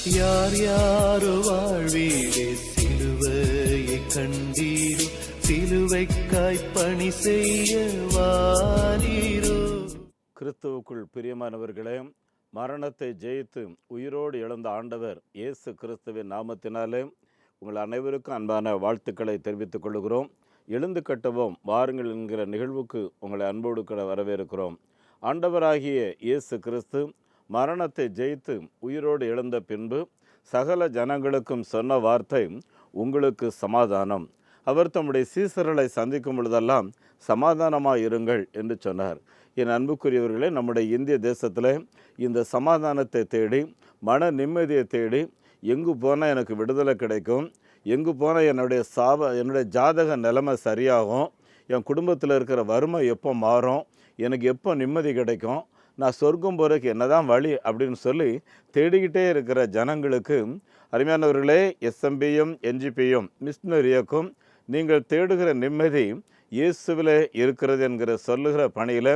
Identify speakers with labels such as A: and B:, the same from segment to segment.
A: யார் யாரோ வாழ்வீரே சிலுவையை கண்டீரோ, சிலுவைக்காய் பணி செய்ய வாரீரோ.
B: கிறிஸ்துவுக்குள் பிரியமானவர்களே, மரணத்தை ஜெயித்து உயிரோடு எழுந்த ஆண்டவர் இயேசு கிறிஸ்துவின் நாமத்தினாலே உங்கள் அனைவருக்கும் அன்பான வாழ்த்துக்களை தெரிவித்துக் கொள்கிறோம். எழுந்து கட்டுவோம் வாருங்கள் என்கிற நிகழ்வுக்கு உங்களை அன்போடு கூட வரவேற்கிறோம். ஆண்டவராகிய இயேசு கிறிஸ்து மரணத்தை ஜெயித்து உயிரோடு எழுந்த பின்பு சகல ஜனங்களுக்கும் சொன்ன வார்த்தை, உங்களுக்கு சமாதானம். அவர் தம்முடைய சீசர்களை சந்திக்கும் பொழுதெல்லாம் சமாதானமாக இருங்கள் என்று சொன்னார். என் அன்புக்குரியவர்களே, நம்முடைய இந்திய தேசத்தில் இந்த சமாதானத்தை தேடி, மன நிம்மதியை தேடி, எங்கு போனால் எனக்கு விடுதலை கிடைக்கும், எங்கு போனால் என்னுடைய ஜாதக நிலைமை சரியாகும், என் குடும்பத்தில் இருக்கிற வறுமை எப்போ மாறும், எனக்கு எப்போ நிம்மதி கிடைக்கும், நான் சொர்க்கம் போகிறதுக்கு என்னதான் வழி அப்படின்னு சொல்லி தேடிக்கிட்டே இருக்கிற ஜனங்களுக்கு, அருமையானவர்களே, எஸ்எம்பியும் என்ஜிபியும் மிஷனரி இயக்கம் நீங்கள் தேடுகிற நிம்மதி இயேசுவிலே இருக்கிறது என்கிற சொல்லுகிற பணியில்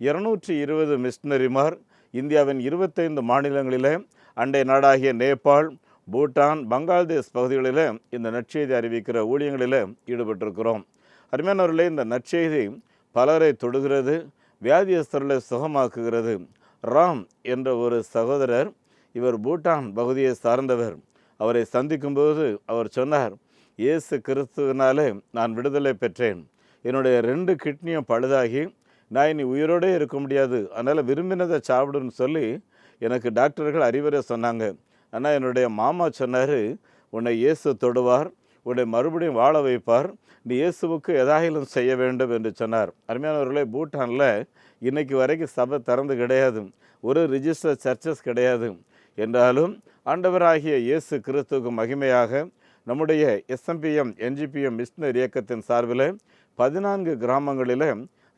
B: 220 மிஷனரிமார் இந்தியாவின் 25 மாநிலங்களில், அண்டை நாடாகிய நேபாள், பூட்டான், பங்களாதேஷ் பகுதிகளில் இந்த நற்செய்தி அறிவிக்கிற ஊழியங்களில் ஈடுபட்டிருக்கிறோம். அருமையானவர்களே, இந்த நற்செய்தி பலரை தொடுகிறது, வியாதியஸ்தர்களை சுகமாக்குகிறது. ராம் என்ற ஒரு சகோதரர், இவர் பூட்டான் பகுதியை சார்ந்தவர். அவரை சந்திக்கும்போது அவர் சொன்னார், இயேசு கிறிஸ்துவினாலே நான் விடுதலை பெற்றேன். என்னுடைய 2 கிட்னியும் பழுதாகி நான் இனி உயிரோடே இருக்க முடியாது, அதனால் விரும்பினதை சாப்பிடுன்னு சொல்லி எனக்கு டாக்டர்கள் அறிவுரை சொன்னாங்க. ஆனால் என்னுடைய மாமா சொன்னார், உன்னை இயேசு தொடுவார், உன்னை மறுபடியும் வாழ வைப்பார், நீ இயேசுவுக்கு எதாயிலும் செய்ய வேண்டும் என்று சொன்னார். அருமையானவர்களே, பூட்டானில் இன்னைக்கு வரைக்கும் சபை திறந்து கிடையாது, ஒரு ரிஜிஸ்டர் சர்ச்சஸ் கிடையாது. என்றாலும் ஆண்டவராகிய இயேசு கிறிஸ்துவுக்கு மகிமையாக நம்முடைய எஸ்எம்பிஎம் என்ஜிபிஎம் மிஷனரி இயக்கத்தின் சார்பில் 14 கிராமங்களில்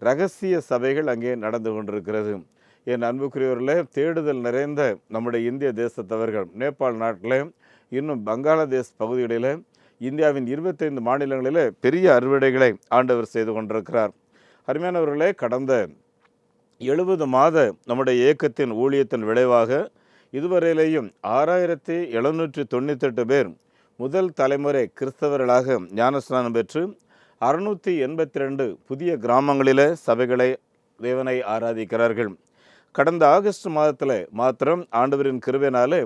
B: இரகசிய சபைகள் அங்கே நடந்து கொண்டிருக்கிறது. என் அன்புக்குரியவர்களே, தேடுதல் நிறைந்த நம்முடைய இந்திய தேசத்தவர்கள் நேபாள் நாட்டில், இன்னும் பங்களாதேஷ் பகுதிகளில், இந்தியாவின் 25 மாநிலங்களில் பெரிய அறுவடைகளை ஆண்டவர் செய்து கொண்டிருக்கிறார். அருமையானவர்களே, கடந்த 70 மாத நம்முடைய இயக்கத்தின் ஊழியத்தின் விளைவாக இதுவரையிலேயும் 6798 பேர் முதல் தலைமுறை கிறிஸ்தவர்களாக ஞானஸ்நானம் பெற்று 682 புதிய கிராமங்களில் சபைகளை தேவனை ஆராதிக்கிறார்கள். கடந்த ஆகஸ்ட் மாதத்தில் மாத்திரம் ஆண்டவரின் கிருபையினாலே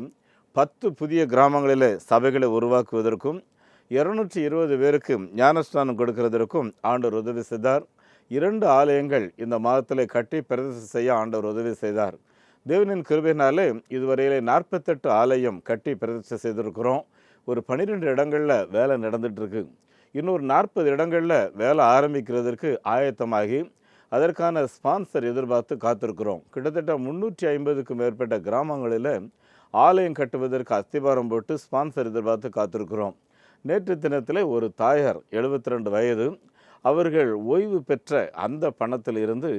B: 10 புதிய கிராமங்களில் சபைகளை உருவாக்குவதற்கும் 220 பேருக்கு ஞானஸ்நானம் கொடுக்கிறதற்கும் ஆண்டவர் உதவி செய்தார். 2 ஆலயங்கள் இந்த மாதத்தில் கட்டி பிரதிஷ்டை செய்ய ஆண்டவர் உதவி செய்தார். தேவனின் கிருபையினாலே இதுவரையிலே 48 ஆலயம் கட்டி பிரதிஷ்டை செய்திருக்கிறோம். ஒரு 12 இடங்களில் வேலை நடந்துகிட்ருக்கு. இன்னொரு 40 இடங்களில் வேலை ஆரம்பிக்கிறதுக்கு ஆயத்தமாகி அதற்கான ஸ்பான்சர் எதிர்பார்த்து காத்திருக்கிறோம். கிட்டத்தட்ட 350க்கும் மேற்பட்ட கிராமங்களில் ஆலயம் கட்டுவதற்கு அஸ்திபாரம் போட்டு ஸ்பான்சர் எதிர்பார்த்து காத்திருக்கிறோம். நேற்று தினத்தில் ஒரு தாயார் 72 வயது, அவர்கள் ஓய்வு பெற்ற அந்த பணத்தில் இருந்து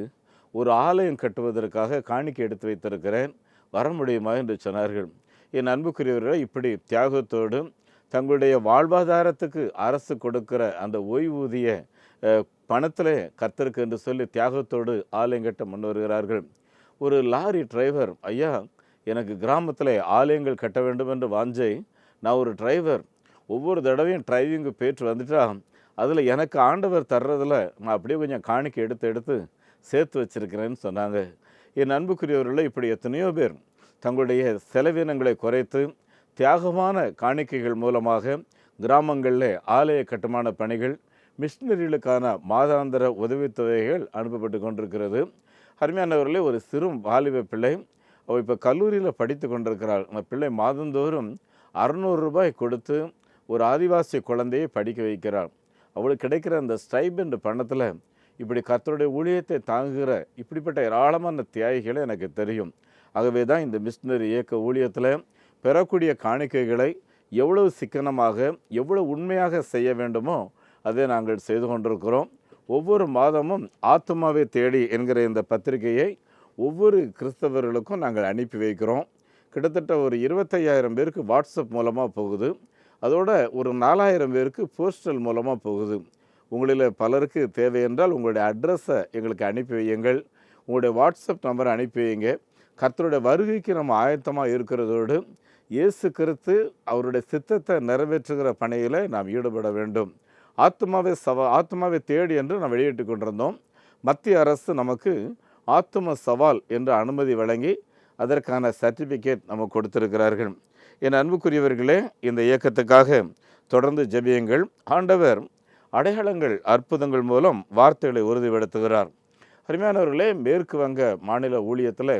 B: ஒரு ஆலயம் கட்டுவதற்காக காணிக்கை எடுத்து வைத்திருக்கிறேன், வர முடியுமா என்று சொன்னார்கள். என் அன்புக்குரியவர்களை, இப்படி தியாகத்தோடு தங்களுடைய வாழ்வாதாரத்துக்கு அரசு கொடுக்கிற அந்த ஓய்வூதிய பணத்தில் கர்த்தருக்கு என்று சொல்லி தியாகத்தோடு ஆலயம் கட்ட முன் வருகிறார்கள். ஒரு லாரி டிரைவர், ஐயா எனக்கு கிராமத்தில் ஆலயங்கள் கட்ட வேண்டும் என்று வாஞ்சை, நான் ஒரு டிரைவர், ஒவ்வொரு தடவையும் டிரைவிங்கு போயிட்டு வந்துட்டா அதில் எனக்கு ஆண்டவர் தர்றதில் நான் அப்படியே கொஞ்சம் காணிக்கை எடுத்து சேர்த்து வச்சிருக்கிறேன்னு சொன்னாங்க. என் அன்புக்குரியவர்களை, இப்படி எத்தனையோ பேர் தங்களுடைய செலவினங்களை குறைத்து தியாகமான காணிக்கைகள் மூலமாக கிராமங்களில் ஆலய கட்டுமான பணிகள், மிஷினரிகளுக்கான மாதாந்திர உதவித்தொகைகள் அனுப்பப்பட்டு கொண்டிருக்கிறது. அருமையானவர்களே, ஒரு சிறு வாலிப பிள்ளை, அவள் இப்போ கல்லூரியில் படித்து கொண்டிருக்கிறாள். அந்த பிள்ளை மாதந்தோறும் 600 ரூபாய் கொடுத்து ஒரு ஆதிவாசி குழந்தையை படிக்க வைக்கிறாள். அவளுக்கு கிடைக்கிற அந்த ஸ்டைபெண்ட் பணத்தில் இப்படி கர்த்தருடைய ஊழியத்தை தாங்குகிற இப்படிப்பட்ட ஏராளமான தியாகிகளை எனக்கு தெரியும். ஆகவே தான் இந்த மிஷனரி இயக்க ஊழியத்தில் பெறக்கூடிய காணிக்கைகளை எவ்வளவு சிக்கனமாக, எவ்வளவு உண்மையாக செய்ய வேண்டுமோ அதை நாங்கள் செய்து கொண்டிருக்கிறோம். ஒவ்வொரு மாதமும் ஆத்துமாவை தேடி என்கிற இந்த பத்திரிகையை ஒவ்வொரு கிறிஸ்தவர்களுக்கும் நாங்கள் அனுப்பி வைக்கிறோம். கிட்டத்தட்ட ஒரு 25,000 பேருக்கு வாட்ஸ்அப் மூலமாக போகுது. அதோட ஒரு 4,000 பேருக்கு போஸ்டல் மூலமாக போகுது. உங்களில் பலருக்கு தேவை என்றால் உங்களுடைய அட்ரஸை எங்களுக்கு அனுப்பி வையுங்கள், உங்களுடைய வாட்ஸ்அப் நம்பரை அனுப்பி வைங்க. கர்த்தருடைய வருகைக்கு நம்ம ஆயத்தமாக இருக்கிறதோடு இயேசு கிறிஸ்து அவருடைய சித்தத்தை நிறைவேற்றுகிற பணியில் நாம் ஈடுபட வேண்டும். ஆத்மாவை தேடி என்று நாம் வெளியிட்டு கொண்டிருந்தோம். மத்திய அரசு நமக்கு ஆத்தும சவால் என்ற அனுமதி வழங்கி அதற்கான சர்டிஃபிகேட் நமக்கு கொடுத்திருக்கிறார்கள். என் அன்புக்குரியவர்களே, இந்த இயக்கத்துக்காக தொடர்ந்து ஜெபியுங்கள். ஆண்டவர் அடையாளங்கள் அற்புதங்கள் மூலம் வார்த்தைகளை உறுதிப்படுத்துகிறார். அருமையானவர்களே, மேற்கு வங்க மாநில ஊழியத்தில்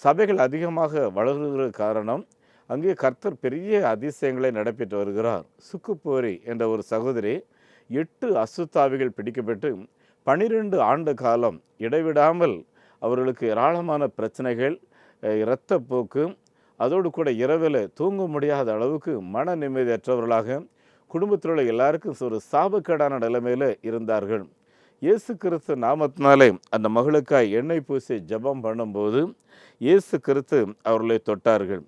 B: சபைகள் அதிகமாக வளர்கிற காரணம் அங்கே கர்த்தர் பெரிய அதிசயங்களை நடைபெற்று வருகிறார். சுக்குப்போரி என்ற ஒரு சகோதரி 8 அசுத்தாவிகள் பிடிக்கப்பட்டு 12 ஆண்டு காலம் இடைவிடாமல் அவர்களுக்கு ஏராளமான பிரச்சனைகள், இரத்தப்போக்கு, அதோடு கூட இரவில் தூங்க முடியாத அளவுக்கு மன நிம்மதியற்றவர்களாக குடும்பத்தில் உள்ள எல்லாருக்கும் ஒரு சாபக்கேடான நிலைமையில் இருந்தார்கள். இயேசு கிறிஸ்து நாமத்தினாலே அந்த மகளுக்காய் எண்ணெய் பூசி ஜெபம் பண்ணும்போது இயேசு கிறிஸ்து அவர்களை தொட்டார்கள்.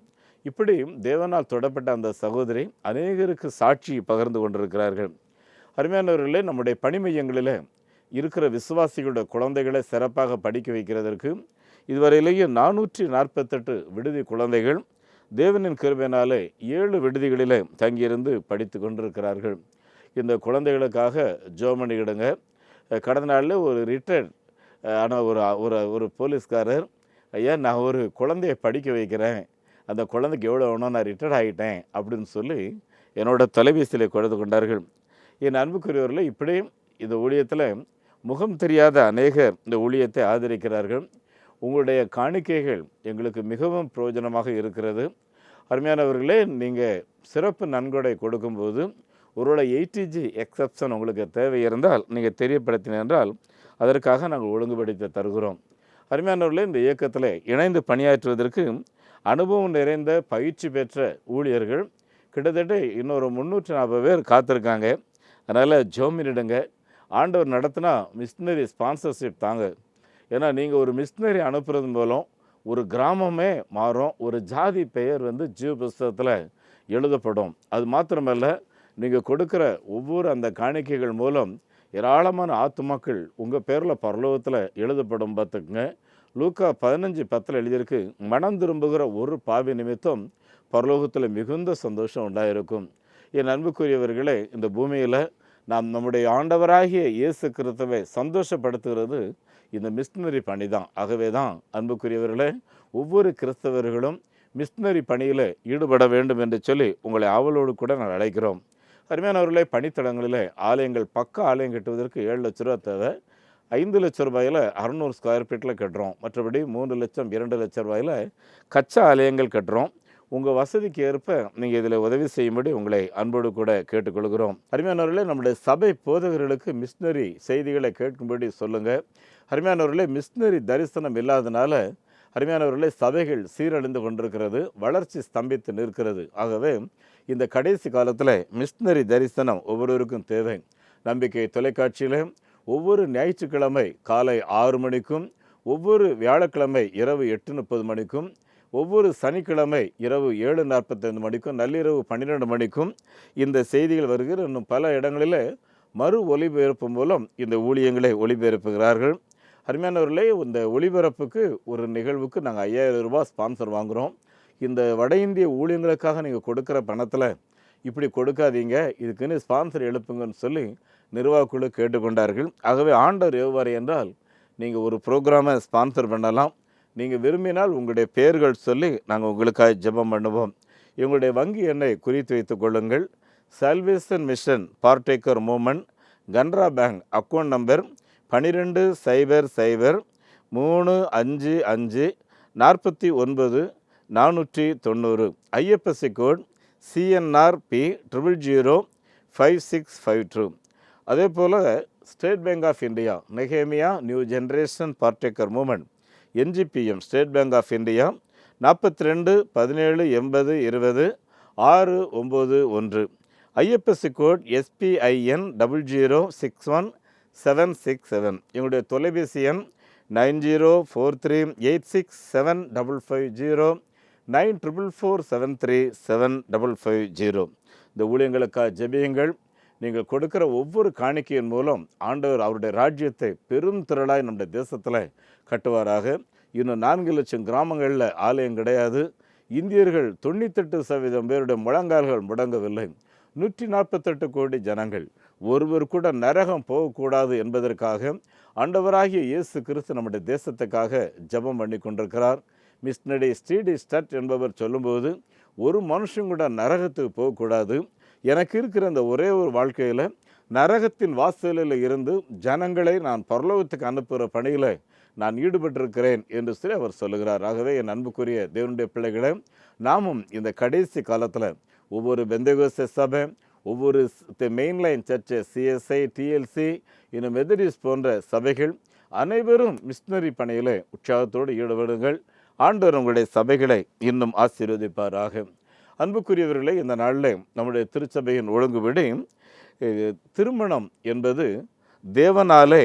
B: இப்படி தேவனால் தொடப்பட்ட அந்த சகோதரி அநேகருக்கு சாட்சி பகிர்ந்து கொண்டிருக்கிறார்கள். அருமையானவர்களே, நம்முடைய பணி மையங்களில் இருக்கிற விசுவாசிகளுடைய குழந்தைகளை சிறப்பாக படிக்க வைக்கிறதற்கு இதுவரையிலேயே 448 விடுதி குழந்தைகள் தேவனின் கிருபையினாலே 7 விடுதிகளில் தங்கியிருந்து படித்து கொண்டிருக்கிறார்கள். இந்த குழந்தைகளுக்காக ஜோமணியிடுங்க. கடந்த நாளில் ஒரு ரிட்டையர்ட் ஆனால் ஒரு போலீஸ்காரர், ஐயா நான் ஒரு குழந்தைய படிக்க வைக்கிறேன், அந்த குழந்தைக்கு எவ்வளோ வேணும், நான் ரிட்டையர்ட் ஆகிட்டேன் அப்படின்னு சொல்லி என்னோட தொலைபேசியில் கொடுத்து கொண்டார்கள். என் அன்புக்குரியவர்களே, இப்படி இந்த ஊழியத்தில் முகம் தெரியாத அநேகர் இந்த ஊழியத்தை ஆதரிக்கிறார்கள். உங்களுடைய காணிக்கைகள் எங்களுக்கு மிகவும் பிரயோஜனமாக இருக்கிறது. அருமையானவர்களே, நீங்கள் சிறப்பு நன்கொடை கொடுக்கும்போது ஒருவேளை 80G எக்ஸப்ஷன் உங்களுக்கு தேவை இருந்தால் நீங்கள் தெரியப்படுத்தின என்றால் அதற்காக நாங்கள் ஒழுங்குபடுத்தி தருகிறோம். அருமையானவர்களே, இந்த இயக்கத்தில் இணைந்து பணியாற்றுவதற்கு அனுபவம் நிறைந்த பயிற்சி பெற்ற ஊழியர்கள் கிட்டத்தட்ட இன்னொரு 340 பேர் காத்திருக்காங்க. அதனால் ஜோமினிடுங்க. ஆண்டவர் நடத்தினா மிஷினரி ஸ்பான்சர்ஷிப் தாங்க. ஏன்னா நீங்கள் ஒரு மிஷினரி அனுப்புறது மூலம் ஒரு கிராமமே மாறும். ஒரு ஜாதி பெயர் ஜீவ புஸ்தகத்தில் எழுதப்படும். அது மாத்திரமல்ல, நீங்கள் கொடுக்குற ஒவ்வொரு அந்த காணிக்கைகள் மூலம் ஏராளமான ஆத்துமாக்கள் உங்கள் பேரில் பரலோகத்தில் எழுதப்படும். பார்த்துக்குங்க. லூக்கா 15:10 எழுதியிருக்கு, மனம் திரும்புகிற ஒரு பாவி நிமித்தம் பரலோகத்தில் மிகுந்த சந்தோஷம் உண்டாயிருக்கும். என் அன்புக்குரியவர்களே, இந்த பூமியில் நாம் நம்முடைய ஆண்டவராகிய இயேசு கிறிஸ்துவை சந்தோஷப்படுத்துகிறது இந்த மிஷினரி பணி தான். ஆகவே தான் அன்புக்குரியவர்களே, ஒவ்வொரு கிறிஸ்தவர்களும் மிஷினரி பணியில் ஈடுபட வேண்டும் என்று சொல்லி உங்களை ஆவலோடு கூட நான் அழைக்கிறோம். அருமையானவர்களே, பணித்தளங்களில் ஆலயங்கள் பக்க ஆலயம் கட்டுவதற்கு 7 லட்ச ரூபா தேவை. 5 லட்ச ரூபாயில் 600 ஸ்கொயர் ஃபீட்டில் கட்டுறோம். மற்றபடி 3 லட்சம் 2 லட்ச ரூபாயில் கச்சா ஆலயங்கள் கட்டுறோம். உங்கள் வசதிக்கு ஏற்ப நீங்கள் இதில் உதவி செய்யும்படி உங்களை அன்போடு கூட கேட்டுக்கொள்கிறோம். அருமையானவர்களே, நம்முடைய சபை போதகர்களுக்கு மிஷினரி செய்திகளை கேட்கும்படி சொல்லுங்கள். அருமையானவர்களே, மிஷினரி தரிசனம் இல்லாதனால அருமையானவர்களே சபைகள் சீரழிந்து கொண்டிருக்கிறது, வளர்ச்சி ஸ்தம்பித்து நிற்கிறது. ஆகவே இந்த கடைசி காலத்தில் மிஷினரி தரிசனம் ஒவ்வொருவருக்கும் தேவை. நம்பிக்கை தொலைக்காட்சியில் ஒவ்வொரு ஞாயிற்றுக்கிழமை காலை 6 மணிக்கும், ஒவ்வொரு வியாழக்கிழமை இரவு 8:30 மணிக்கும், ஒவ்வொரு சனிக்கிழமை இரவு 7:45 மணிக்கும், நள்ளிரவு 12 மணிக்கும் இந்த செய்திகள் வருகிற இன்னும் பல இடங்களில் மறு ஒலிபரப்பு மூலம் இந்த ஊழியங்களை ஒளிபரப்புகிறார்கள். அருமையானவர்களே, இந்த ஒளிபரப்புக்கு ஒரு நிகழ்வுக்கு நாங்கள் 5000 ரூபாய் ஸ்பான்சர் வாங்குகிறோம். இந்த வட இந்திய ஊழியங்களுக்காக நீங்கள் கொடுக்குற பணத்தில் இப்படி கொடுக்காதீங்க, இதுக்குன்னு ஸ்பான்சர் எழுப்புங்கன்னு சொல்லி நிர்வாகக்குழு கேட்டுக்கொண்டார்கள். ஆகவே ஆண்டவர் ஏவுவார் என்றால் நீங்கள் ஒரு ப்ரோக்ராமை ஸ்பான்சர் பண்ணலாம். நீங்கள் விரும்பினால் உங்களுடைய பெயர்கள் சொல்லி நாங்கள் உங்களுக்காக ஜெபம் பண்ணுவோம். எங்களுடைய வங்கி எண்ணை குறித்து வைத்துக் கொள்ளுங்கள். Salvation mission partaker movement, Canara bank account number 12005549 IFSC code CNRP 0005652. அதே போல் ஸ்டேட் பேங்க் ஆஃப் இந்தியா நெகேமியா new generation partaker movement NGPM State Bank of India 42 17 20 691. IFSC code SPIN 0061767. எங்களுடைய தொலைபேசி எண் 9043867550 9447375550. இந்த ஊழியங்களுக்காக ஜெபியுங்கள். நீங்கள் கொடுக்கிற ஒவ்வொரு காணிக்கையின் மூலம் ஆண்டவர் அவருடைய ராஜ்யத்தை பெரும் திரளாய் நம்முடைய தேசத்தில் கட்டுவாராக. இன்னும் 4 லட்சம் கிராமங்களில் ஆலயம் கிடையாது. இந்தியர்கள் 98% பேருடைய முழங்கால்கள் முடங்கவில்லை. 148 கோடி ஜனங்கள். ஒருவர் கூட நரகம் போகக்கூடாது என்பதற்காக ஆண்டவராகிய இயேசு கிறிஸ்து நம்முடைய தேசத்துக்காக ஜெபம் பண்ணி கொண்டிருக்கிறார். மிஸ்னரி ஸ்டீடி ஸ்டட் என்பவர் சொல்லும்போது, ஒரு மனுஷன் கூட நரகத்துக்கு போகக்கூடாது. எனக்கு இருக்கிற அந்த ஒரே ஒரு வாழ்க்கையில் நரகத்தின் வாசலில் இருந்து ஜனங்களை நான் பரலோகத்துக்கு அனுப்புகிற பணியில் நான் ஈடுபட்டிருக்கிறேன் என்று சொல்லி அவர் சொல்லுகிறார். ஆகவே என் அன்புக்குரிய தேவனுடைய பிள்ளைகளை, நாமும் இந்த கடைசி காலத்தில் ஒவ்வொரு பெந்தேகோஸ்தே சபை, ஒவ்வொரு மெயின்லைன் சர்ச்சு, சிஎஸ்ஐ, டிஎல்சி, இன்னும் மெதடிஸ்ட் போன்ற சபைகள் அனைவரும் மிஷனரி பணியில் உற்சாகத்தோடு ஈடுபடுங்கள். ஆண்டவர் உங்களுடைய சபைகளை இன்னும் ஆசீர்வதிப்பாராக. அன்புக்குரியவர்களே, இந்த நாளில் நம்முடைய திருச்சபையின் ஒழுங்குபடி திருமணம் என்பது தேவனாலே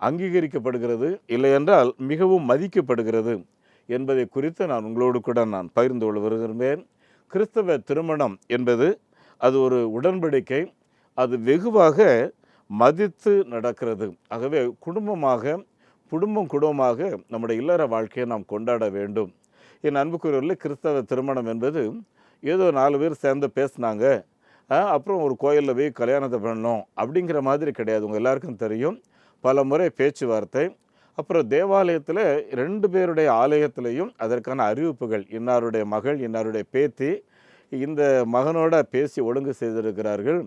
B: அங்கீகரிக்கப்படுகிறது, இல்லையென்றால் மிகவும் மதிக்கப்படுகிறது என்பதை குறித்து நான் உங்களோடு கூட நான் பகிர்ந்து கொள்ள விரும்புகிறேன். கிறிஸ்தவ திருமணம் என்பது அது ஒரு உடன்படிக்கை. அது வெகுவாக மதித்து நடக்கிறது. ஆகவே குடும்பமாக நம்முடைய இல்லற வாழ்க்கையை நாம் கொண்டாட வேண்டும். என் அன்புக்குரியவர்களே, கிறிஸ்தவ திருமணம் என்பது ஏதோ 4 பேர் சேர்ந்து பேசினாங்க, அப்புறம் ஒரு கோயிலில் போய் கல்யாணத்தை பண்ணோம் அப்படிங்கிற மாதிரி கிடையாது. உங்கள் எல்லாருக்கும் தெரியும், பல முறை பேச்சுவார்த்தை, அப்புறம் தேவாலயத்தில் 2 பேருடைய ஆலயத்திலையும் அதற்கான அறிவிப்புகள், இன்னாருடைய மகள், இன்னாருடைய பேத்தி இந்த மகனோட பேசி ஒழுங்கு செய்திருக்கிறார்கள்.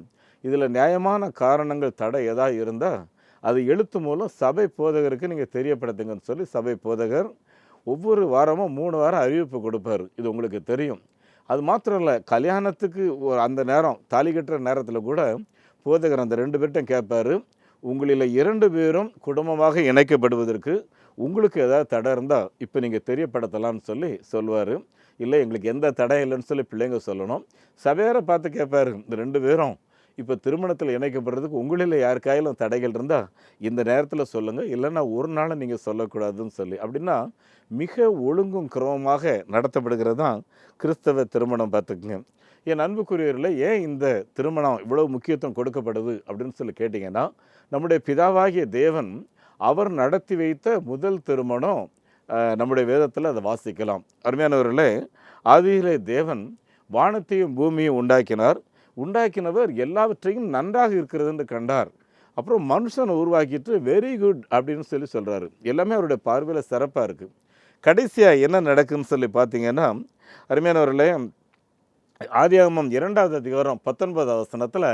B: இதில் நியாயமான காரணங்கள் தடை எதாவது இருந்தால் அது எழுத்து மூலம் சபை போதகருக்கு நீங்கள் தெரியப்படுத்துங்கன்னு சொல்லி சபை போதகர் ஒவ்வொரு வாரமும் 3 வாரம் அறிவிப்பு கொடுப்பார். இது உங்களுக்கு தெரியும். அது மாத்திரம் இல்லை, கல்யாணத்துக்கு அந்த நேரம் தாலி கட்டுற நேரத்தில் கூட போதகர் அந்த 2 பேர்ட்டும் கேட்பார், உங்களில் 2 பேரும் குடும்பமாக இணைக்கப்படுவதற்கு உங்களுக்கு ஏதாவது தடை இருந்தால் இப்போ நீங்கள் தெரியப்படுத்தலாம்னு சொல்லி சொல்லுவார். இல்லை, எங்களுக்கு எந்த தடை இல்லைன்னு சொல்லி பிள்ளைங்க சொல்லணும். சபையாரை பார்த்து கேட்பார், இந்த 2 பேரும் இப்போ திருமணத்தில் இணைக்கப்படுறதுக்கு உங்களில் யாருக்காயிலும் தடைகள் இருந்தால் இந்த நேரத்தில் சொல்லுங்கள், இல்லைன்னா ஒரு நாள் நீங்கள் சொல்லக்கூடாதுன்னு சொல்லி. அப்படின்னா மிக ஒழுங்கும் கிரமமாக நடத்தப்படுகிறது தான் கிறிஸ்தவ திருமணம். பார்த்துக்குங்க. என் அன்புக்குரியவர்களே, ஏன் இந்த திருமணம் இவ்வளவு முக்கியத்துவம் கொடுக்கப்படுது அப்படின்னு சொல்லி கேட்டிங்கன்னா, நம்முடைய பிதாவாகிய தேவன் அவர் நடத்தி வைத்த முதல் திருமணம் நம்முடைய வேதத்தில் அதை வாசிக்கலாம். அருமையானவர்களே, ஆதியிலே தேவன் வானத்தையும் பூமியும் உண்டாக்கினவர் எல்லாவற்றையும் நன்றாக இருக்கிறது என்று கண்டார். அப்புறம் மனுஷனை உருவாக்கிட்டு வெரி குட் அப்படின்னு சொல்லி சொல்கிறாரு. எல்லாமே அவருடைய பார்வையில் சிறப்பாக இருக்குது. கடைசியாக என்ன நடக்குன்னு சொல்லி பார்த்தீங்கன்னா, அருமையானவர்களே, ஆதியாகமம் 2வது அதிகாரம் 19வது வசனத்தில்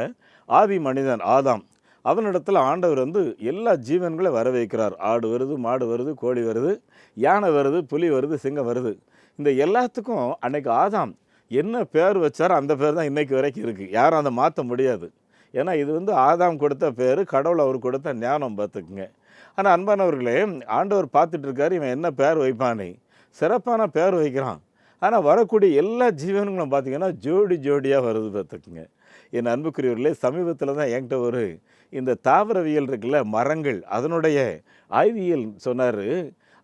B: ஆதி மனிதன் ஆதாம், அவனிடத்தில் ஆண்டவர் எல்லா ஜீவன்களையும் வர வைக்கிறார். ஆடு வருது, மாடு வருது, கோழி வருது, யானை வருது, புலி வருது, சிங்கம் வருது. இந்த எல்லாத்துக்கும் அன்னைக்கு ஆதாம் என்ன பேர் வச்சாரோ அந்த பேர் தான் இன்றைக்கு வரைக்கும் இருக்குது. யாரும் அதை மாற்ற முடியாது. ஏன்னா இது ஆதாம் கொடுத்த பேர், கடவுள் அவர் கொடுத்த ஞானம். பார்த்துக்குங்க. ஆனால் அன்பானவர்களே, ஆண்டவர் பார்த்துட்டு இருக்காரு, இவன் என்ன பேர் வைப்பானே, சிறப்பான பேர் வைக்கிறான். ஆனால் வரக்கூடிய எல்லா ஜீவன்களும் பார்த்திங்கன்னா ஜோடி ஜோடியாக வருது. பார்த்துக்குங்க. என் அன்புக்குரியவர்களே, சமீபத்தில் தான் என்கிட்ட இந்த தாவரவியல் இருக்குல்ல, மரங்கள், அதனுடைய ஆய்வியல் சொன்னார்,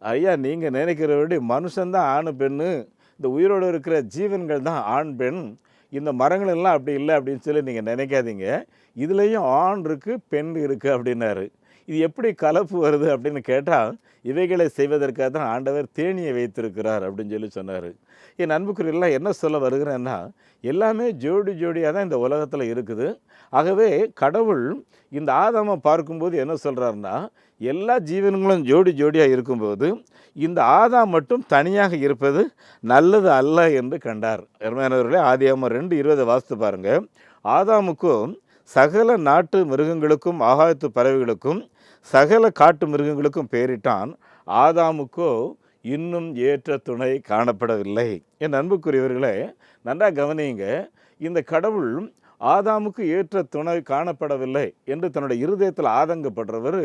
B: ஐயா நீங்கள் நினைக்கிறபடி மனுஷன்தான் ஆணு பெண்ணு, இந்த உயிரோடு இருக்கிற ஜீவன்கள் தான் ஆண் பெண், இந்த மரங்கள் எல்லாம் அப்படி இல்லை அப்படின்னு சொல்லி நீங்கள் நினைக்காதீங்க, இதுலேயும் ஆண் இருக்குது பெண் இருக்குது அப்படின்னாரு. இது எப்படி கலப்பு வருது அப்படின்னு கேட்டால், இவைகளை செய்வதற்காக தான் ஆண்டவர் தேனியை வைத்திருக்கிறார் அப்படின்னு சொல்லி சொன்னார். என் அன்புக்குரியெல்லாம் என்ன சொல்ல வருகிறேன்னா, எல்லாமே ஜோடி ஜோடியாக தான் இந்த உலகத்தில் இருக்குது. ஆகவே கடவுள் இந்த ஆதாமை பார்க்கும்போது என்ன சொல்கிறாருன்னா, எல்லா ஜீவன்களும் ஜோடி ஜோடியாக இருக்கும்போது இந்த ஆதாம் மட்டும் தனியாக இருப்பது நல்லது அல்ல என்று கண்டார். அருமையானவர்களே, ஆதியாகமம் 2:20 வாசித்து பாருங்கள். ஆதாமுக்கும் சகல நாட்டு மிருகங்களுக்கும் ஆகாயத்து பறவைகளுக்கும் சகல காட்டு மிருகங்களுக்கும் பெயரிட்டான், ஆதாமுக்கோ இன்னும் ஏற்ற துணை காணப்படவில்லை. என் அன்புக்குரியவர்களே, நன்றாக கவனியுங்க. இந்த கடவுள் ஆதாமுக்கு ஏற்ற துணை காணப்படவில்லை என்று தன்னுடைய இருதயத்தில் ஆதங்கப்படுறவர்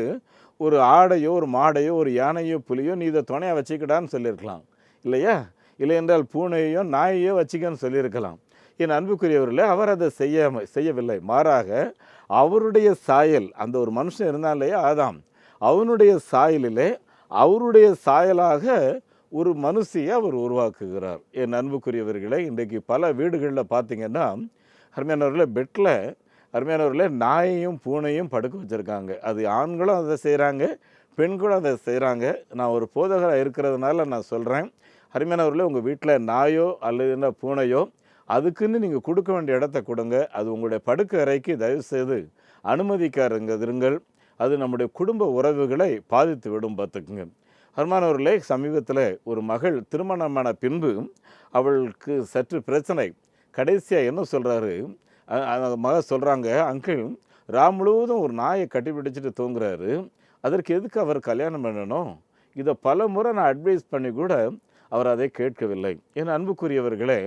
B: ஒரு ஆடையோ, ஒரு மாடையோ, ஒரு யானையோ, புலியோ நீ இதை துணையாக வச்சுக்கிடான்னு சொல்லியிருக்கலாம் இல்லையா? இல்லை என்றால் பூனையோ நாயையோ வச்சுக்கன்னு சொல்லியிருக்கலாம். என் அன்புக்குரியவர்களே, அவர் அதை செய்யவில்லை. மாறாக அவருடைய சாயல், அந்த ஒரு மனுஷன் இருந்தான் இல்லையா ஆதாம், அவனுடைய சாயலிலே அவருடைய சாயலாக ஒரு மனுஷியை அவர் உருவாக்குகிறார். என் அன்புக்குரியவர்களே, இன்றைக்கு பல வீடுகளில் பார்த்திங்கன்னா, அருமையானவர்களே, பெட்டில் அருமையானவர்களே நாயையும் பூனையும் படுக்க வச்சுருக்காங்க. அது ஆண்களும் அதை செய்கிறாங்க, பெண் கூட அதை செய்கிறாங்க. நான் ஒரு போதகராக இருக்கிறதுனால நான் சொல்கிறேன், அருமையானவர்களே, உங்கள் வீட்டில் நாயோ அல்லது பூனையோ அதுக்குன்னு நீங்கள் கொடுக்க வேண்டிய இடத்த கொடுங்க. அது உங்களுடைய படுக்கை அறைக்கு தயவுசெய்து அனுமதிக்காருங்கள். அது நம்முடைய குடும்ப உறவுகளை பாதித்து விடும் பார்த்துக்குங்க. அருமையானவர்களே, சமீபத்தில் ஒரு மகள் திருமணமான பின்பு அவளுக்கு சற்று பிரச்சனை. கடைசியாக என்ன சொல்கிறாரு, மகள் சொல்கிறாங்க, அங்கிள் முழுவதும் ஒரு நாயை கட்டி பிடிச்சிட்டு தூங்குறாரு, அதற்கு எதுக்கு அவர் கல்யாணம் பண்ணணும்? இதை பல முறை நான் அட்வைஸ் பண்ணி கூட அவர் அதை கேட்கவில்லை. என் அன்புக்குரியவர்களே,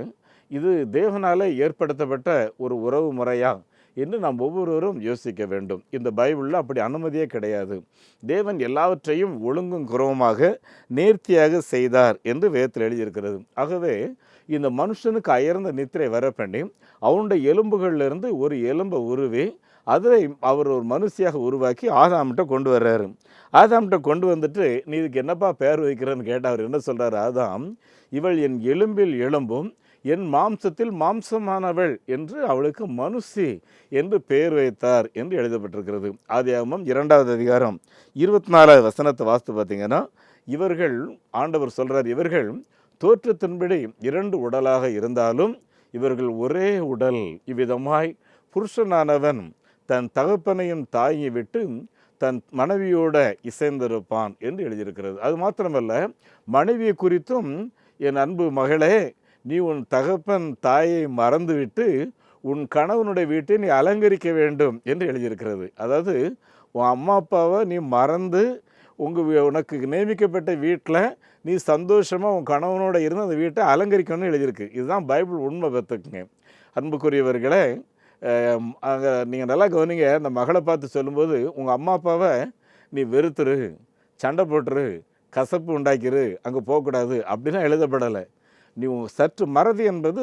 B: இது தேவனாலே ஏற்படுத்தப்பட்ட ஒரு உறவு முறையா என்று நாம் ஒவ்வொருவரும் யோசிக்க வேண்டும். இந்த பைபிளில் அப்படி அனுமதியே கிடையாது. தேவன் எல்லாவற்றையும் ஒழுங்கும் குறவுமாக நேர்த்தியாக செய்தார் என்று வேதத்தில் எழுதியிருக்கிறது. ஆகவே இந்த மனுஷனுக்கு அயர்ந்த நித்திரை வர பண்ணி அவனுடைய எலும்புகளிலிருந்து ஒரு எலும்பை உருவி அதை அவர் ஒரு மனுஷியாக உருவாக்கி ஆதாம்கிட்ட கொண்டு வர்றாரு. ஆதாம்கிட்ட கொண்டு வந்துட்டு, நீ இதுக்கு என்னப்பா பேர் வைக்கிறேன்னு கேட்டால் அவர் என்ன சொல்கிறார், ஆதாம், இவள் என் எலும்பில் எலும்பும் என் மாம்சத்தில் மாம்சமானவள் என்று அவளுக்கு மனுஷி என்று பெயர் வைத்தார் என்று எழுதப்பட்டிருக்கிறது. ஆதியாகமம் 2வது அதிகாரம் 24வது வசனத்தை வாசித்து பார்த்தீங்கன்னா, இவர்கள், ஆண்டவர் சொல்கிறார், இவர்கள் தோற்றத்தின்படி 2 உடலாக இருந்தாலும் இவர்கள் ஒரே உடல். இவ்விதமாய் புருஷனானவன் தன் தகப்பனையும் தாயை விட்டு தன் மனைவியோட இசைந்திருப்பான் என்று எழுதியிருக்கிறது. அது மாத்திரமல்ல, மனைவியை குறித்தும், என் அன்பு மகளே, நீ உன் தகப்பன் தாயை மறந்துவிட்டு உன் கணவனுடைய வீட்டை நீ அலங்கரிக்க வேண்டும் என்று எழுதியிருக்கிறது. அதாவது உன் அம்மா அப்பாவை நீ மறந்து உனக்கு நியமிக்கப்பட்ட வீட்டில் நீ சந்தோஷமாக உன் கணவனோட இருந்து அந்த வீட்டை அலங்கரிக்கணும்னு எழுதியிருக்கு. இதுதான் பைபிள் உண்மை பார்த்துக்குங்க. அன்புக்குரியவர்களே, அங்கே நீங்கள் நல்லா கவனிங்க. அந்த மகளை பார்த்து சொல்லும்போது, உங்கள் அம்மா அப்பாவை நீ வெறுத்துரு, சண்டை போட்டுரு, கசப்பு உண்டாக்கிரு, அங்கே போகக்கூடாது அப்படிலாம் எழுதப்படலை. நீ சற்று மறதி என்பது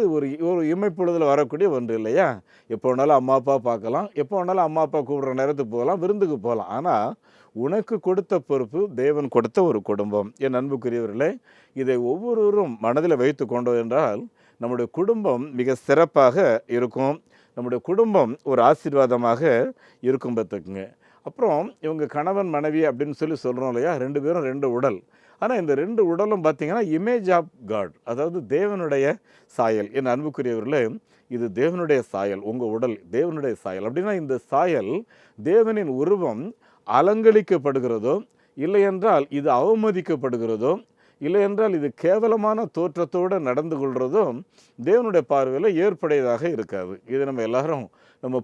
B: ஒரு இமைப்பொழுதில் வரக்கூடிய ஒன்று இல்லையா? எப்போ வேணாலும் அம்மா அப்பா பார்க்கலாம், எப்போ வேணாலும் அம்மா அப்பா கூப்பிட்ற நேரத்துக்கு போகலாம், விருந்துக்கு போகலாம். ஆனால் உனக்கு கொடுத்த பொறுப்பு தேவன் கொடுத்த ஒரு குடும்பம். என் அன்புக்குரியவர்களே, இதை ஒவ்வொருவரும் மனதில் வைத்து கொண்டோம் என்றால் நம்முடைய குடும்பம் மிக சிறப்பாக இருக்கும். நம்முடைய குடும்பம் ஒரு ஆசீர்வாதமாக இருக்கும் பார்த்துக்குங்க. அப்புறம் இவங்க கணவன் மனைவி அப்படின்னு சொல்கிறோம் இல்லையா, 2 பேரும் 2 உடல். ஆனால் இந்த 2 உடலும் பார்த்திங்கன்னா இமேஜ் ஆஃப் காட், அதாவது தேவனுடைய சாயல். என் அன்புக்குரியவர்களே, இது தேவனுடைய சாயல். உங்கள் உடல் தேவனுடைய சாயல். அப்படின்னா இந்த சாயல், தேவனின் உருவம் அலங்கரிக்கப்படுகிறதோ, இல்லை என்றால் இது அவமதிக்கப்படுகிறதோ, இல்லை என்றால் இது கேவலமான தோற்றத்தோடு நடந்து கொள்கிறதோ தேவனுடைய பார்வையில் ஏற்புடையதாக இருக்காது. இதை நம்ம எல்லாரும்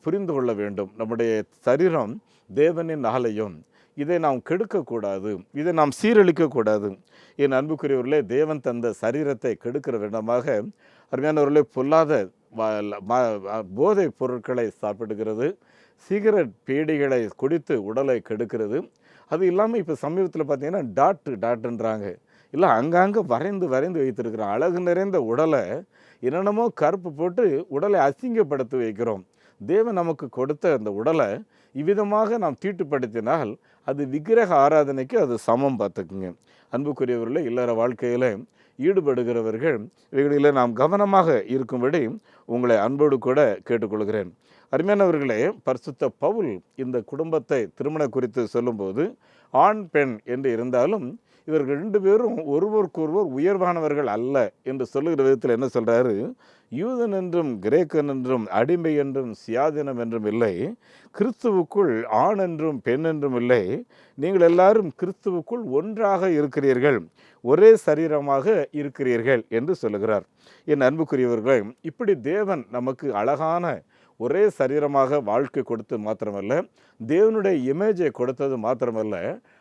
B: புரிந்து கொள்ள வேண்டும். நம்முடைய சரீரம் தேவனின் ஆலயம். இதை நாம் கெடுக்கக்கூடாது, இதை நாம் சீரழிக்கக்கூடாது. என் அன்புக்குரியவர்களே, தேவன் தந்த சரீரத்தை கெடுக்கிற விதமாக அருமையானவர்களே, பொல்லாத போதைப் பொருட்களை சாப்பிடுகிறது, சிகரெட் பீடிகளை குடித்து உடலை கெடுக்கிறது. அது இல்லாமல் இப்போ சமீபத்தில் பார்த்தீங்கன்னா டாட்டுன்றாங்க, இல்லை அங்கங்கே வரைந்து வைத்திருக்கிறோம். அழகு நிறைந்த உடலை என்னென்னமோ கருப்பு போட்டு உடலை அசிங்கப்படுத்தி வைக்கிறோம். தேவன் நமக்கு கொடுத்த அந்த உடலை இவ்விதமாக நாம் தீட்டுப்படுத்தினால் அது விக்கிரக ஆராதனைக்கு அது சமம் பார்த்துக்குங்க. அன்புக்குரியவர்களே, இல்லற வாழ்க்கையில் ஈடுபடுகிறவர்கள் இவைகளில் நாம் கவனமாக இருக்கும்படி உங்களை அன்போடு கூட கேட்டுக்கொள்கிறேன். அருமையானவர்களே, பரிசுத்த பவுல் இந்த குடும்பத்தை திருமண குறித்து சொல்லும்போது ஆண் பெண் என்று இருந்தாலும் இவர்கள் 2 பேரும் ஒருவருக்கொருவர் உயர்வானவர்கள் அல்ல என்று சொல்லுகிற விதத்தில் என்ன சொல்கிறாரு, யூதன் என்றும் கிரேக்கன் என்றும் அடிமை என்றும் சியாதீனம் என்றும் இல்லை, கிறிஸ்துவுக்குள் ஆண் என்றும் பெண் என்றும் இல்லை, நீங்கள் எல்லாரும் கிறிஸ்துவுக்குள் ஒன்றாக இருக்கிறீர்கள், ஒரே சரீரமாக இருக்கிறீர்கள் என்று சொல்லுகிறார். என் அன்புக்குரியவர்களே, இப்படி தேவன் நமக்கு அழகான ஒரே சரீரமாக வாழ்க்கை கொடுத்து மாத்திரமல்ல, தேவனுடைய இமேஜை கொடுத்தது மாத்திரமல்ல,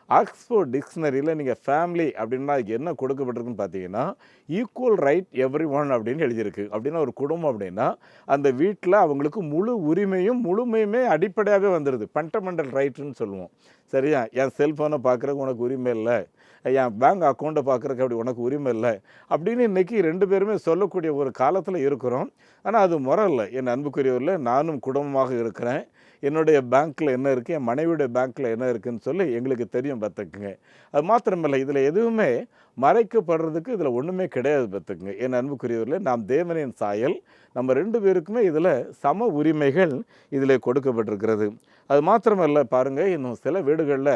B: ஆக்ஸ்போர்ட் டிக்ஷனரியில் நீங்கள் ஃபேமிலி அப்படின்னா என்ன கொடுக்கப்பட்டிருக்குன்னு பார்த்தீங்கன்னா, ஈக்குவல் ரைட் எவ்ரி ஒன் அப்படின்னு எழுதியிருக்கு. அப்படின்னா ஒரு குடும்பம் அப்படின்னா அந்த வீட்டில் அவங்களுக்கு முழு உரிமையும் முழுமையுமே அடிப்படையாகவே வந்துடுது. ஃபண்டமெண்டல் ரைட்டுன்னு சொல்லுவோம். சரியா? என் செல்ஃபோனை பார்க்குறக்கு உனக்கு உரிமை இல்லை, என் பேங்க் அக்கௌண்ட்டை பார்க்குறக்கு அப்படி உனக்கு உரிமை இல்லை அப்படின்னு இன்றைக்கி 2 பேருமே சொல்லக்கூடிய ஒரு காலத்தில் இருக்கிறோம். ஆனால் அது முறை இல்லை. என் அன்புக்குரியவரில் நானும் குடும்பமாக இருக்கிறேன், என்னுடைய பேங்க்கில் என்ன இருக்குது, என் மனைவியுடைய பேங்க்கில் என்ன இருக்குதுன்னு சொல்லி எங்களுக்கு தெரியும் பார்த்துக்குங்க. அது மாத்திரமில்லை, இதில் எதுவுமே மறைக்கப்படுறதுக்கு இதில் ஒன்றுமே கிடையாது பார்த்துக்குங்க. என் அன்புக்குரியவரில் நாம் தேவனின் சாயல், நம்ம 2 பேருக்குமே இதில் சம உரிமைகள் இதில் கொடுக்கப்பட்டிருக்கிறது. அது மாத்திரமல்ல, பாருங்கள், இன்னும் சில வீடுகளில்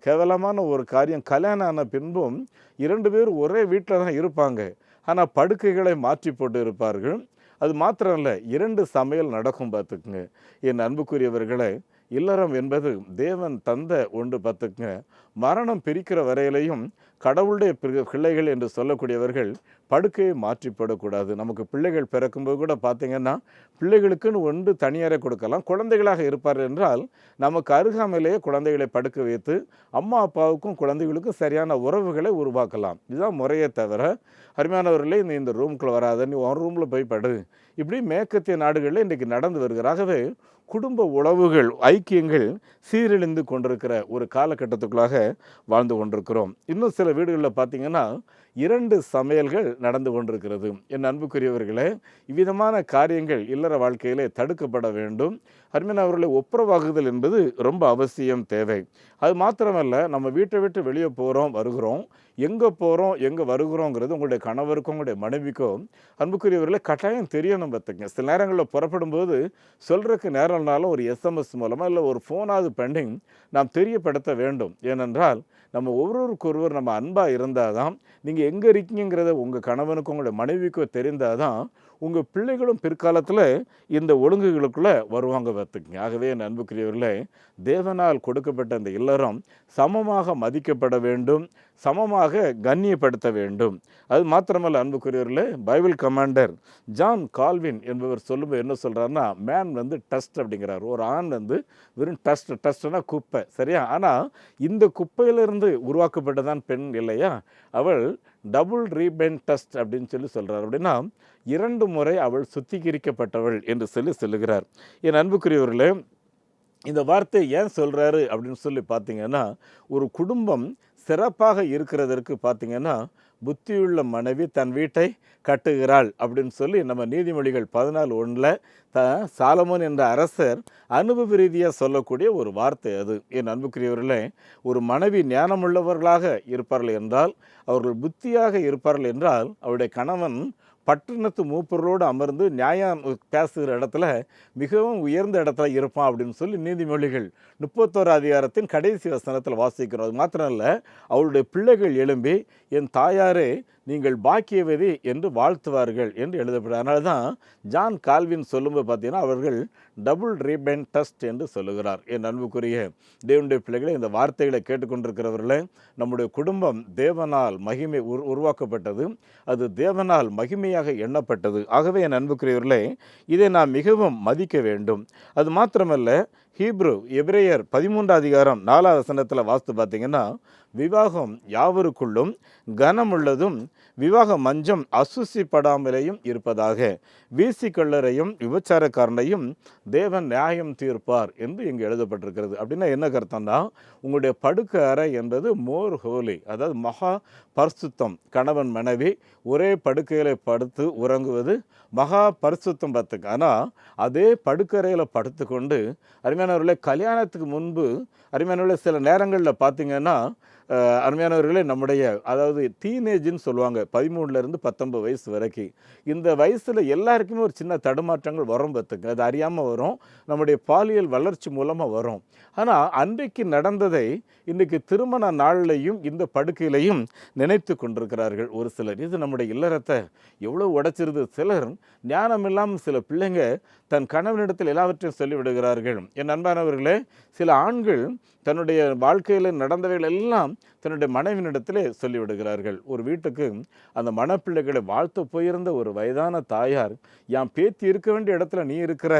B: கேவலமான ஒரு காரியம். கல்யாணம் ஆன பின்பும் 2 பேரும் ஒரே வீட்டில் தான் இருப்பாங்க. ஆனால் படுக்கைகளை மாற்றி போட்டு இருப்பார்கள். அது மாத்திரம் இல்லை, 2 சமையல் நடக்கும் பார்த்துக்குங்க. என் அன்புக்குரியவர்களே, இல்லறம் என்பது தேவன் தந்த ஒன்று பார்த்துக்குங்க. மரணம் பிரிக்கிற வரையிலையும் கடவுளுடைய பிள்ளைகள் என்று சொல்லக்கூடியவர்கள் படுக்கையை மாற்றி போடக்கூடாது. நமக்கு பிள்ளைகள் பிறக்கும்போது கூட பார்த்தீங்கன்னா பிள்ளைகளுக்குன்னு ஒன்று தனியாரை கொடுக்கலாம். குழந்தைகளாக இருப்பார் என்றால் நமக்கு அருகாமையிலேயே குழந்தைகளை படுக்க வைத்து அம்மா அப்பாவுக்கும் குழந்தைகளுக்கும் சரியான உறவுகளை உருவாக்கலாம். இதுதான் முறையே தவிர, அருமையானவர்களே, நீ இந்த ரூமுக்குள்ளே வராத, நீ ஒரு ரூமில் போய் படு, இப்படி மேற்கத்திய நாடுகளில் இன்றைக்கு நடந்து வருகிறாகவே குடும்ப உறவுகள், ஐக்கியங்கள் சீரழிந்து கொண்டிருக்கிற ஒரு காலகட்டத்துக்குள்ளாக வாழ்ந்து கொண்டிருக்கிறோம். இன்னும் சில வீடுகளில் பார்த்தீங்கன்னா 2 சமையல்கள் நடந்து கொண்டிருக்கிறது. என் அன்புக்குரியவர்களே, இவ்விதமான காரியங்கள் இல்லற வாழ்க்கையிலே தடுக்கப்பட வேண்டும். அருமையானவர்களை, ஒப்புரவாகுதல் என்பது ரொம்ப அவசியம், தேவை. அது மாத்திரமல்ல, நம்ம வீட்டை விட்டு வெளியே போகிறோம், வருகிறோம், எங்கே போகிறோம், எங்கே வருகிறோங்கிறது உங்களுடைய கணவருக்கும் உங்களுடைய மனைவிக்கும் அன்புக்குரியவர்களை கட்டாயம் தெரியணும் பார்த்துங்க. சில நேரங்களில் புறப்படும்போது சொல்கிறதுக்கு நேரம்னாலும் ஒரு எஸ்எம்எஸ் மூலமாக இல்லை ஒரு ஃபோனாவது பெண்டிங் நாம் தெரியப்படுத்த வேண்டும். ஏனென்றால் நம்ம ஒருவருக்கொருவர் நம்ம அன்பாக இருந்தால் தான், நீங்கள் எங்கே இருக்கீங்கிறத உங்கள் கணவனுக்கும் உங்களுடைய மனைவிக்கும் தெரிந்தால் தான் உங்கள் பிள்ளைகளும் பிற்காலத்தில் இந்த ஒழுங்குகளுக்குள்ளே வருவாங்க பார்த்துக்குங்க. ஆகவே என் அன்புக்குரியவர்களே, தேவனால் கொடுக்கப்பட்ட இந்த இல்லறம் சமமாக மதிக்கப்பட வேண்டும், சமமாக கண்ணியப்படுத்த வேண்டும். அது மாத்திரமல்ல அன்புக்குரியவர்களே, பைபிள் கமாண்டர் ஜான் கால்வின் என்பவர் சொல்லும்போது என்ன சொல்கிறாருன்னா, மேன் வந்து டஸ்ட் அப்படிங்கிறார். ஒரு ஆண் வந்து வெறும் டஸ்ட்னா குப்பை, சரியா? ஆனால் இந்த குப்பையிலிருந்து உருவாக்கப்பட்டதான் பெண் இல்லையா? அவள் டபுள் ரீபென் டஸ்ட் அப்படின்னு சொல்கிறார். அப்படின்னா 2 முறை அவள் சுத்திகரிக்கப்பட்டவள் என்று சொல்லுகிறார். என் அன்புக்குரியவர்களே, இந்த வார்த்தை ஏன் சொல்கிறாரு அப்படின்னு பார்த்தீங்கன்னா, ஒரு குடும்பம் சிறப்பாக இருக்கிறதற்கு பார்த்தீங்கன்னா, புத்தியுள்ள மனைவி தன் வீட்டை கட்டுகிறாள் அப்படின்னு நம்ம நீதிமொழிகள் 14:1 சாலமோன் என்ற அரசர் அனுபவ ரீதியாக சொல்லக்கூடிய ஒரு வார்த்தை அது. என் அன்புக்குரியவர்களே, ஒரு மனைவி ஞானமுள்ளவர்களாக இருப்பார்கள் என்றால், அவர்கள் புத்தியாக இருப்பார்கள் என்றால், அவருடைய கணவன் பட்டணத்து மூப்பரோடு அமர்ந்து நியாயம் பேசுகிற இடத்துல மிகவும் உயர்ந்த இடத்துல இருப்பான் அப்படின்னு நீதிமொழிகள் 31 அதிகாரத்தின் கடைசி வசனத்தில் வாசிக்கிறோம். அது மாத்திரம் இல்லை, அவளுடைய பிள்ளைகள் எழும்பி என் தாயாரே நீங்கள் பாக்கியவதி என்று வாழ்த்துவார்கள் என்று எழுதப்படும். அதனால தான் ஜான் கால்வின் சொல்லும்போது பார்த்தீங்கன்னா அவர்கள் டபுள் ரீபென் டஸ்ட் என்று சொல்லுகிறார். என் அன்புக்குரிய தேவனுடைய பிள்ளைகளை, இந்த வார்த்தைகளை கேட்டுக்கொண்டிருக்கிறவர்களே, நம்முடைய குடும்பம் தேவனால் மகிமை உருவாக்கப்பட்டது, அது தேவனால் மகிமையாக எண்ணப்பட்டது. ஆகவே என் அன்புக்குரியவர்களே, இதை நாம் மிகவும் மதிக்க வேண்டும். அது மாத்திரமல்ல, எபிரேயர் 13 அதிகாரம் 4 வசனத்தில் வாசித்து பார்த்தீங்கன்னா, விவாகம் யாவருக்குள்ளும் கனமுள்ளதும் விவாக மஞ்சம் அசுசிப்படாமலேயும் இருப்பதாக, வீசிக்கள்ளரையும் விபச்சாரக்காரனையும் தேவன் நியாயம் தீர்ப்பார் என்று இங்கு எழுதப்பட்டிருக்கிறது. அப்படின்னா என்ன கருத்தம்னா, உங்களுடைய படுக்கை அறை என்பது மோர் ஹோலி, அதாவது மகா பரிசுத்தம். கணவன் மனைவி ஒரே படுக்கையில் படுத்து உறங்குவது மகா பரிசுத்தம் பார்த்துக்கு. ஆனால் அதே படுக்கறையில் படுத்து கொண்டு அருமையானவர்களே, கல்யாணத்துக்கு முன்பு அருமையானவர்களே, சில நேரங்களில் பார்த்தீங்கன்னா அருமையானவர்களே, நம்முடைய அதாவது டீனேஜ்னு சொல்லுவாங்க, 13லேருந்து 19 வயசு வரைக்கும். இந்த வயசில் எல்லாருக்குமே ஒரு சின்ன தடுமாற்றங்கள் வரும் பார்த்துங்க. அது அறியாமல் வரும், நம்முடைய பாலியல் வளர்ச்சி மூலமாக வரும். ஆனால் அன்றைக்கு நடந்ததை இன்றைக்கு திருமண நாளிலையும் இந்த படுக்கையிலையும் நினைத்து கொண்டிருக்கிறார்கள் ஒரு சிலர். இது நம்முடைய இல்லறத்தை எவ்வளோ உடைச்சிருது. சிலர் ஞானம் இல்லாமல் சில பிள்ளைங்க தன் கணவனிடத்தில் எல்லாவற்றையும் சொல்லிவிடுகிறார்கள். என் அன்பானவர்களே, சில ஆண்கள் தன்னுடைய வாழ்க்கையில் நடந்தவைகள் எல்லாம் தன்னுடைய மனைவினிடத்திலே சொல்லிவிடுகிறார்கள். ஒரு வீட்டுக்கு அந்த மணப்பிள்ளைகளை வாழ்த்து போயிருந்த ஒரு வயதான தாயார், என் பேத்தி இருக்க வேண்டிய இடத்துல நீ இருக்கிற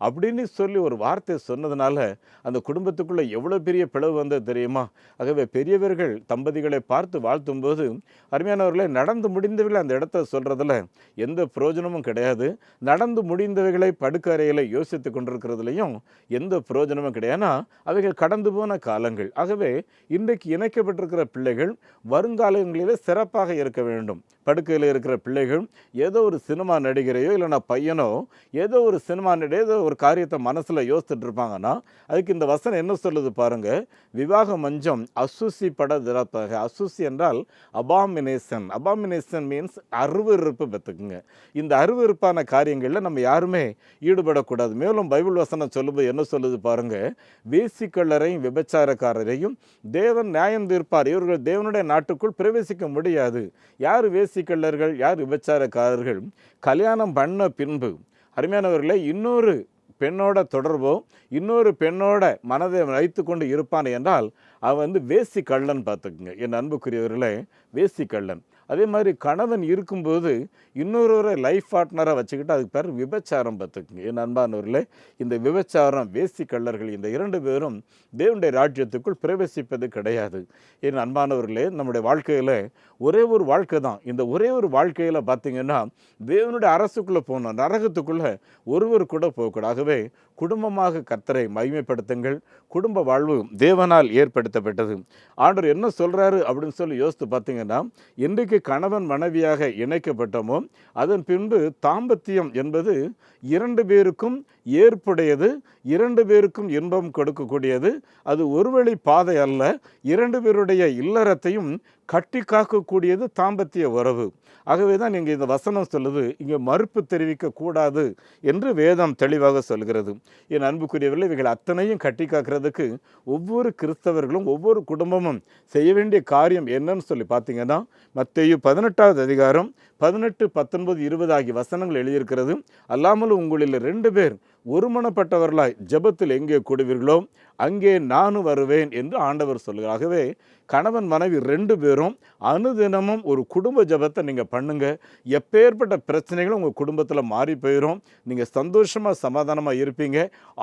B: அப்படின்னு சொல்லி ஒரு வார்த்தை சொன்னதுனால அந்த குடும்பத்துக்குள்ளே எவ்வளோ பெரிய பிளவு வந்தது தெரியுமா? ஆகவே பெரியவர்கள் தம்பதிகளை பார்த்து வாழ்த்தும் போது அருமையானவர்களை, நடந்து முடிந்தவைகளை அந்த இடத்த சொல்கிறதுல எந்த பிரயோஜனமும் கிடையாது. நடந்து முடிந்தவைகளை படுக்கறையில் யோசித்து கொண்டிருக்கிறதுலையும் எந்த பிரயோஜனமும் கிடையாது. அவைகள் கடந்து போன காலங்கள். ஆகவே இன்றைக்கு இணைக்கப்பட்ட ரட்சிக்கப்பட்டிருக்கிற பிள்ளைகள் வருங்காலங்களிலே சிறப்பாக இருக்க வேண்டும். படுக்கையில் இருக்கிற பிள்ளைகள் ஏதோ ஒரு சினிமா நடிகரையோ இல்லைனா பையனோ ஏதோ ஒரு சினிமா ஏதோ ஒரு காரியத்தை மனசில் யோசிச்சுட்டு இருப்பாங்கன்னா அதுக்கு இந்த வசனம் என்ன சொல்லுது பாருங்க. விவாக மஞ்சம் அசூசி பட திறப்பாக. அசூசி என்றால் அபாமினேஷன். அபாமினேஷன் மீன்ஸ் அருவருப்பு பெற்றுக்குங்க. இந்த அருவருப்பான காரியங்களில் நம்ம யாருமே ஈடுபடக்கூடாது. மேலும் பைபிள் வசனம் சொல்லும்போது என்ன சொல்லுது பாருங்க. வேசிக்கல்லரையும் விபச்சாரக்காரரையும் தேவன் நியாயம் தீர்ப்பார். இவர்கள் தேவனுடைய நாட்டுக்குள் பிரவேசிக்க முடியாது. யார் வேசிக்கல்லர்கள், யார் விபச்சாரக்காரர்கள்? கல்யாணம் பண்ண பின்பு அருமையானவர்களே இன்னொரு பெண்ணோட தொடர்போ இன்னொரு பெண்ணோட மனதை வைத்து கொண்டு இருப்பான் என்றால் அவன் வேசி கள்ளன். பார்த்துக்குங்க என் அன்புக்குரியவர்களே, வேசி கள்ளன். அதே மாதிரி கணவன் இருக்கும்போது இன்னொருவரை லைஃப் பார்ட்னராக வச்சுக்கிட்டு அதுக்கு பேர் விபச்சாரம். பார்த்துக்குங்க என் அன்பானவர்களே, இந்த விபச்சாரம், வேசி கள்ளர்கள் இந்த 2 பேரும் தேவனுடைய ராஜ்யத்துக்குள் பிரவேசிப்பது கிடையாது. என் அன்பானவர்களே, நம்முடைய வாழ்க்கையில் ஒரே ஒரு வாழ்க்கை தான். இந்த ஒரே ஒரு வாழ்க்கையில் பார்த்திங்கன்னா தேவனுடைய அரசுக்குள்ளே போகணும். நரகத்துக்குள்ளே ஒருவர் கூட போகக்கூடாது. ஆகவே குடும்பமாக கர்த்தரை மகிமைப்படுத்துங்கள். குடும்ப வாழ்வு தேவனால் ஏற்படுத்தப்பட்டது. ஆண்டவர் என்ன சொல்கிறாரு அப்படின்னு சொல்லி யோசித்து பார்த்தீங்கன்னா, இன்றைக்கு கணவன் மனைவியாக இணைக்கப்பட்டோமோ அதன் பின்பு தாம்பத்தியம் என்பது 2 பேருக்கும் ஏற்புடையது, 2 பேருக்கும் இன்பம் கொடுக்கக்கூடியது. அது ஒருவழி பாதை அல்ல. 2 பேருடைய இல்லறத்தையும் கட்டி காக்கக்கூடியது தாம்பத்திய உறவு. ஆகவே தான் இங்கே இந்த வசனம் சொல்லுது, இங்கே மறுப்பு தெரிவிக்க கூடாது என்று வேதம் தெளிவாக சொல்கிறது. என் அன்புக்குரியவர்கள், இவைகள் அத்தனையும் கட்டி காக்கிறதுக்கு ஒவ்வொரு கிறிஸ்தவர்களும் ஒவ்வொரு குடும்பமும் செய்ய வேண்டிய காரியம் என்னன்னு சொல்லி பார்த்தீங்கன்னா, மத்தேயு 18வது அதிகாரம் 18, 19, 20 ஆகிய வசனங்கள் எழுதியிருக்கிறது. அல்லாமல் உங்களில் 2 பேர் ஒருமனப்பட்டவர்களாய் ஜெபத்தில் எங்கே கூடுவீர்களோ அங்கே நானும் வருவேன் என்று ஆண்டவர் சொல்கிறார். ஆகவே கணவன் மனைவி 2 பேரும் அனுதினமும் ஒரு குடும்ப ஜெபத்தை நீங்கள் பண்ணுங்க. எப்பேற்பட்ட பிரச்சனைகளும் உங்கள் குடும்பத்தில் மாறி போயிடும். நீங்கள் சந்தோஷமாக சமாதானமாக இருப்பீங்க.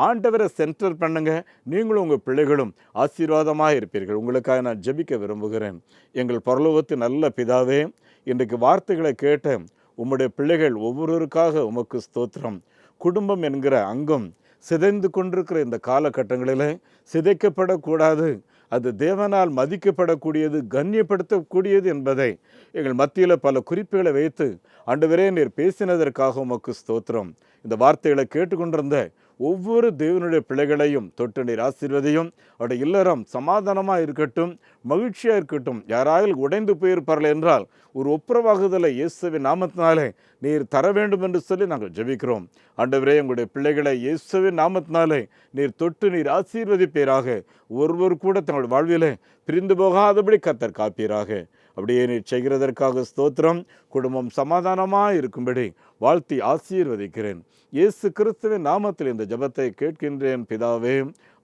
B: ஆண்டவரை சென்டர் பண்ணுங்க. நீங்களும் உங்கள் பிள்ளைகளும் ஆசீர்வாதமாக இருப்பீர்கள். உங்களுக்காக நான் ஜெபிக்க விரும்புகிறேன். எங்கள் பரலோகத்தின் நல்ல பிதாவே, இன்றைக்கு வார்த்தைகளை கேட்ட உம்முடைய பிள்ளைகள் ஒவ்வொருவருக்காக உமக்கு ஸ்தோத்திரம். குடும்பம் என்கிற அங்கம் சிதைந்து கொண்டிருக்கிற இந்த காலகட்டங்களில் சிதைக்கப்படக்கூடாது. அது தேவனால் மதிக்கப்படக்கூடியது, கண்ணியப்படுத்தக்கூடியது என்பதை எங்கள் மத்தியில் பல குறிப்புகளை வைத்து ஆண்டவரே நீர் பேசினதற்காக உமக்கு ஸ்தோத்திரம். இந்த வார்த்தைகளை கேட்டுக்கொண்டிருந்த ஒவ்வொரு தேவனுடைய பிள்ளைகளையும் தொட்டு நீர் ஆசீர்வதியும். அவருடைய இல்லறம் சமாதானமாக இருக்கட்டும், மகிழ்ச்சியாக இருக்கட்டும். யாராயில் உடைந்து போயிருப்பார்கள் என்றால் ஒரு ஒப்புரவாகுதலை இயேசுவின் நாமத்தினாலே நீர் தர வேண்டும் என்று சொல்லி நாங்கள் ஜெபிக்கிறோம். ஆண்டவரே, உங்களுடைய பிள்ளைகளை இயேசுவின் நாமத்தினாலே நீர் தொட்டு நீர் ஆசீர்வதிப்பீராக. ஒருவர் கூட தங்களுடைய வாழ்விலே பிரிந்து போகாதபடி கர்த்தர் காப்பீராக. அப்படியே நீர் செய்கிறதற்காக ஸ்தோத்திரம். குடும்பம் சமாதானமாக இருக்கும்படி வாழ்த்தி ஆசீர்வதிக்கிறேன். இயேசு கிறிஸ்துவின் நாமத்தில் இந்த ஜெபத்தை கேட்கின்றேன் பிதாவே,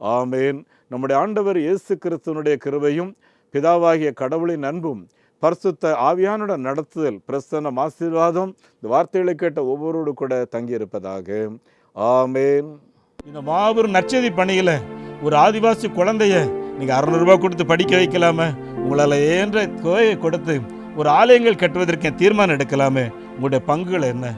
B: ஆமேன். நம்முடைய ஆண்டவர் இயேசு கிறிஸ்துவனுடைய கிருபையும் பிதாவாகிய கடவுளின் அன்பும் பரிசுத்த ஆவியானுடன் நடத்துதல், பிரசன்னம், ஆசீர்வாதம் இந்த வார்த்தைகளை கேட்ட ஒவ்வொருவரோடு கூட தங்கியிருப்பதாக. ஆமேன். இந்த மாபெரும் நற்செய்தி பணியில் ஒரு ஆதிவாசி குழந்தைய நீங்கள் 600 ரூபாய் கொடுத்து படிக்க வைக்கலாமே, உங்களால் ஏன்ற தொகையை கொடுத்து ஒரு ஆலயங்கள் கட்டுவதற்கு தீர்மானம் எடுக்கலாமே, உங்களுடைய பங்குகள் என்ன?